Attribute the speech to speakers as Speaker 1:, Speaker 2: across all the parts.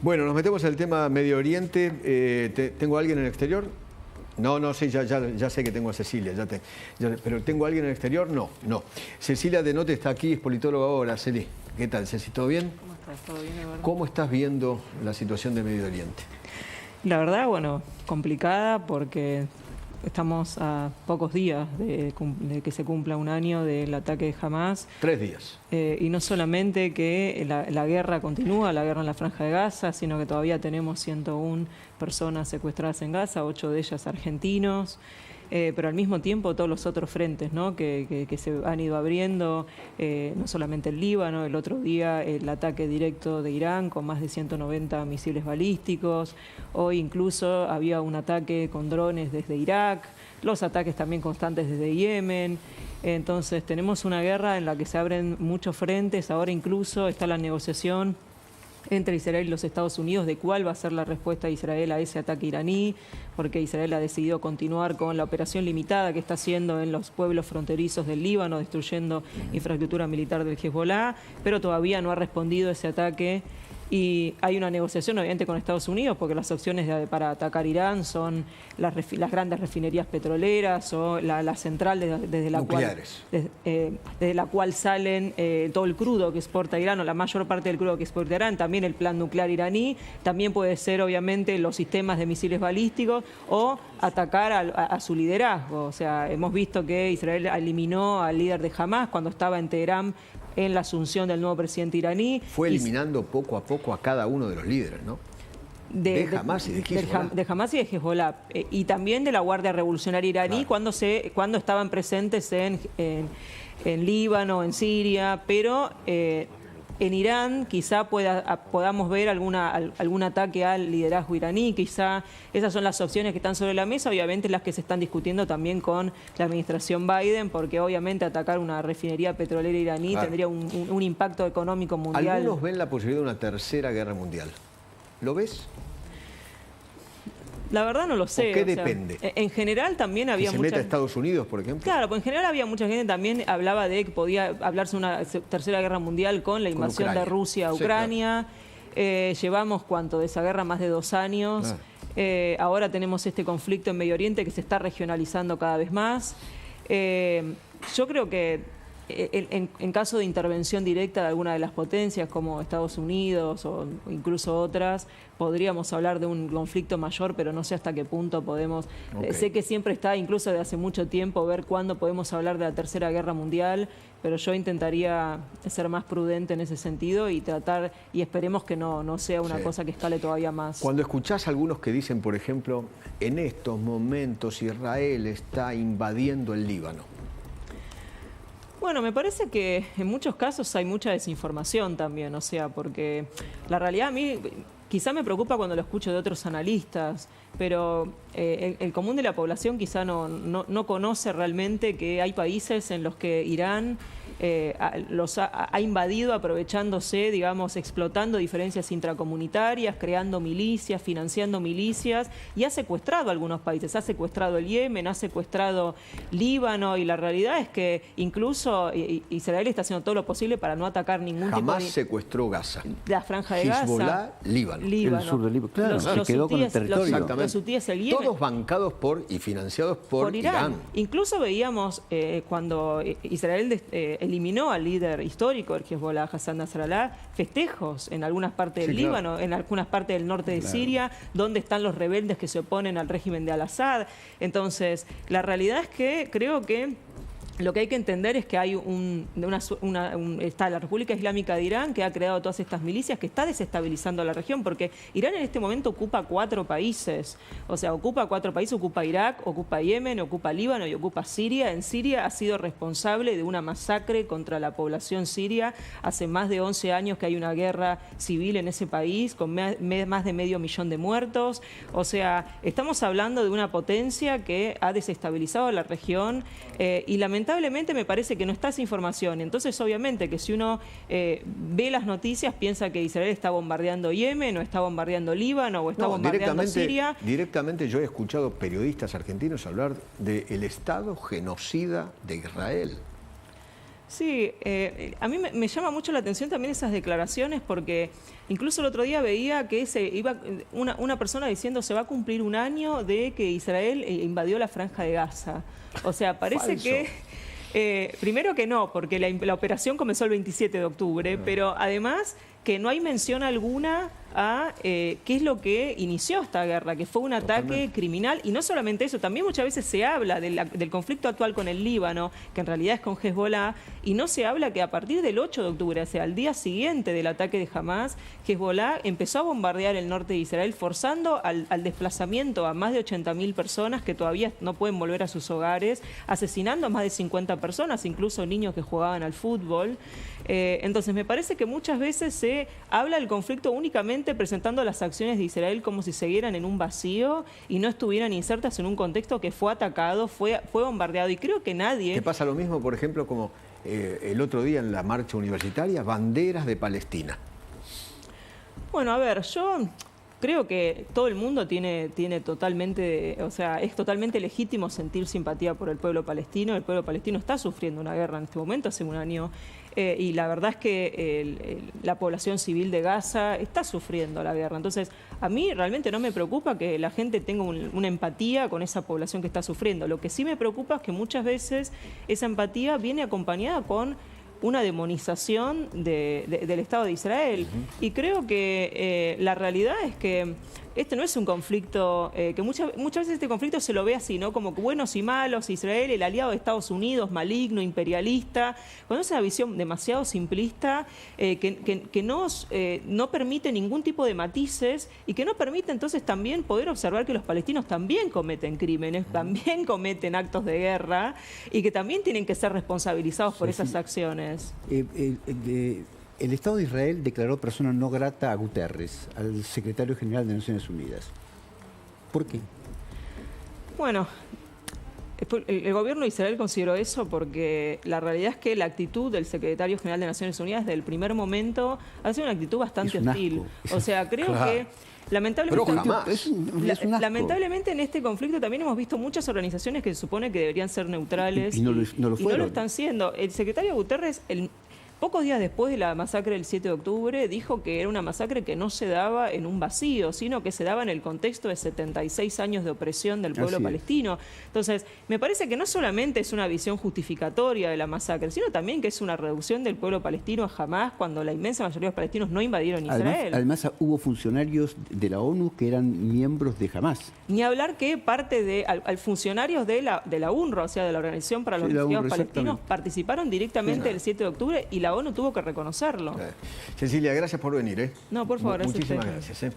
Speaker 1: Bueno, nos metemos en el tema Medio Oriente. ¿Tengo a alguien en el exterior? No, sí, ya sé que tengo a Cecilia, pero ¿tengo a alguien en el exterior? No. Cecilia Denote está aquí, es politóloga ahora. Celi, ¿qué tal, Ceci? ¿Todo bien?
Speaker 2: ¿Cómo estás? ¿Todo bien, Eduardo?
Speaker 1: ¿Cómo estás viendo la situación de Medio Oriente?
Speaker 2: La verdad, bueno, complicada porque estamos a pocos días de que se cumpla un año del ataque de Hamás.
Speaker 1: 3 días.
Speaker 2: Y no solamente que la guerra continúa, la guerra en la Franja de Gaza, sino que todavía tenemos 101 personas secuestradas en Gaza, 8 de ellas argentinos. Pero al mismo tiempo todos los otros frentes, ¿no? que se han ido abriendo, no solamente el Líbano, el otro día el ataque directo de Irán con más de 190 misiles balísticos, hoy incluso había un ataque con drones desde Irak, los ataques también constantes desde Yemen. Entonces tenemos una guerra en la que se abren muchos frentes, ahora incluso está la negociación entre Israel y los Estados Unidos de cuál va a ser la respuesta de Israel a ese ataque iraní, porque Israel ha decidido continuar con la operación limitada que está haciendo en los pueblos fronterizos del Líbano, destruyendo infraestructura militar del Hezbollah, pero todavía no ha respondido ese ataque. Y hay una negociación, obviamente, con Estados Unidos, porque las opciones para atacar Irán son las grandes refinerías petroleras o la central desde la cual salen todo el crudo que exporta Irán, o la mayor parte del crudo que exporta Irán, también el plan nuclear iraní, también puede ser, obviamente, los sistemas de misiles balísticos o atacar a su liderazgo. O sea, hemos visto que Israel eliminó al líder de Hamás cuando estaba en Teherán en la asunción del nuevo presidente iraní.
Speaker 1: Fue eliminando poco a poco a cada uno de los líderes, ¿no? De Hamás y de Hezbollah.
Speaker 2: De Hamás y de Hezbollah. Y también de la Guardia Revolucionaria iraní, claro, cuando estaban presentes en Líbano, en Siria, pero en Irán quizá podamos ver algún ataque al liderazgo iraní, quizá esas son las opciones que están sobre la mesa, obviamente las que se están discutiendo también con la administración Biden, porque obviamente atacar una refinería petrolera iraní, claro, tendría un impacto económico mundial.
Speaker 1: Algunos ven la posibilidad de una tercera guerra mundial. ¿Lo ves?
Speaker 2: La verdad no lo sé.
Speaker 1: ¿Por qué depende?
Speaker 2: En general también había
Speaker 1: ¿Que se meta a Estados Unidos, por ejemplo?
Speaker 2: Claro, pues en general había mucha gente también hablaba de que podía hablarse de una tercera guerra mundial con la invasión de Rusia a Ucrania. Sí, claro. Llevamos, ¿cuánto? De esa guerra más de 2 años. Claro. Ahora tenemos este conflicto en Medio Oriente que se está regionalizando cada vez más. Yo creo que en caso de intervención directa de alguna de las potencias como Estados Unidos o incluso otras, podríamos hablar de un conflicto mayor, pero no sé hasta qué punto podemos. Sé que siempre está, incluso de hace mucho tiempo, ver cuándo podemos hablar de la Tercera Guerra Mundial, pero yo intentaría ser más prudente en ese sentido y tratar, y esperemos que no sea una cosa que escale todavía más.
Speaker 1: Cuando escuchás a algunos que dicen, por ejemplo, en estos momentos Israel está invadiendo el Líbano.
Speaker 2: Bueno, me parece que en muchos casos hay mucha desinformación también, o sea, porque la realidad a mí quizá me preocupa cuando lo escucho de otros analistas, pero el común de la población quizá no conoce realmente que hay países en los que Irán los ha invadido aprovechándose, digamos, explotando diferencias intracomunitarias, creando milicias, financiando milicias, y ha secuestrado algunos países. Ha secuestrado el Yemen, ha secuestrado Líbano, y la realidad es que incluso Israel está haciendo todo lo posible para no atacar ningún tipo de...
Speaker 1: Jamás secuestró Gaza.
Speaker 2: La Franja de Gaza.
Speaker 1: Hezbollah, Líbano.
Speaker 3: El sur del Líbano. Claro, se quedó con el territorio.
Speaker 2: Los hutíes, el Yemen.
Speaker 1: Todos bancados y financiados por Irán.
Speaker 2: Incluso veíamos cuando Israel eliminó al líder histórico del Hezbollah, Hassan Nasrallah, festejos en algunas partes del Líbano, en algunas partes del norte de Siria, donde están los rebeldes que se oponen al régimen de Al-Assad. Entonces, la realidad es que creo que lo que hay que entender es que hay está la República Islámica de Irán, que ha creado todas estas milicias, que está desestabilizando la región, porque Irán en este momento ocupa 4 países. O sea, ocupa 4 países, ocupa Irak, ocupa Yemen, ocupa Líbano y ocupa Siria. En Siria ha sido responsable de una masacre contra la población siria. Hace más de 11 años que hay una guerra civil en ese país, con más de 500.000 de muertos. O sea, estamos hablando de una potencia que ha desestabilizado la región y lamentablemente me parece que no está esa información. Entonces, obviamente, que si uno ve las noticias, piensa que Israel está bombardeando Yemen, o está bombardeando Líbano, o está bombardeando Siria.
Speaker 1: Directamente yo he escuchado periodistas argentinos hablar del Estado genocida de Israel.
Speaker 2: Sí, a mí me llama mucho la atención también esas declaraciones porque incluso el otro día veía que una persona diciendo se va a cumplir un año de que Israel invadió la Franja de Gaza. O sea, parece
Speaker 1: Falso.
Speaker 2: que... primero que no, porque la operación comenzó el 27 de octubre, pero además que no hay mención alguna a qué es lo que inició esta guerra, que fue un ataque criminal. Y no solamente eso, también muchas veces se habla del conflicto actual con el Líbano, que en realidad es con Hezbollah, y no se habla que a partir del 8 de octubre, o sea, al día siguiente del ataque de Hamás, Hezbollah empezó a bombardear el norte de Israel, forzando al desplazamiento a más de 80.000 personas que todavía no pueden volver a sus hogares, asesinando a más de 50 personas, incluso niños que jugaban al fútbol. Entonces, me parece que muchas veces se habla del conflicto únicamente presentando las acciones de Israel como si siguieran en un vacío y no estuvieran insertas en un contexto que fue atacado, fue bombardeado. Y creo que nadie...
Speaker 1: ¿Te pasa lo mismo, por ejemplo, como el otro día en la marcha universitaria, banderas de Palestina?
Speaker 2: Bueno, a ver, yo creo que todo el mundo tiene totalmente, o sea, es totalmente legítimo sentir simpatía por el pueblo palestino. El pueblo palestino está sufriendo una guerra en este momento, hace un año, y la verdad es que la población civil de Gaza está sufriendo la guerra. Entonces, a mí realmente no me preocupa que la gente tenga una empatía con esa población que está sufriendo. Lo que sí me preocupa es que muchas veces esa empatía viene acompañada con una demonización del Estado de Israel. Y creo que la realidad es que este no es un conflicto, que muchas veces este conflicto se lo ve así, ¿no? Como buenos y malos, Israel, el aliado de Estados Unidos, maligno, imperialista, cuando es una visión demasiado simplista, que no permite ningún tipo de matices y que no permite entonces también poder observar que los palestinos también cometen crímenes, también cometen actos de guerra y que también tienen que ser responsabilizados por esas acciones.
Speaker 3: El Estado de Israel declaró persona no grata a Guterres, al secretario general de Naciones Unidas. ¿Por qué?
Speaker 2: Bueno, el gobierno de Israel consideró eso porque la realidad es que la actitud del secretario general de Naciones Unidas desde el primer momento ha sido una actitud bastante hostil. O sea, creo que lamentablemente en este conflicto también hemos visto muchas organizaciones que se supone que deberían ser neutrales
Speaker 3: y no lo
Speaker 2: están siendo. El secretario Guterres, pocos días después de la masacre del 7 de octubre, dijo que era una masacre que no se daba en un vacío, sino que se daba en el contexto de 76 años de opresión del pueblo palestino. Entonces, me parece que no solamente es una visión justificatoria de la masacre, sino también que es una reducción del pueblo palestino a Hamás cuando la inmensa mayoría de los palestinos no invadieron Israel.
Speaker 3: Además, hubo funcionarios de la ONU que eran miembros de Hamás.
Speaker 2: Ni hablar que parte de funcionarios de la UNRWA, o sea, de la Organización para los Refugiados Palestinos, participaron directamente el 7 de octubre y la ONU tuvo que reconocerlo.
Speaker 1: Cecilia, gracias por venir.
Speaker 2: No, por favor.
Speaker 1: Muchísimas gracias.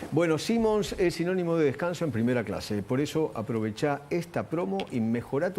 Speaker 1: Bueno, Siemens es sinónimo de descanso en primera clase. Por eso aprovecha esta promo y mejora tu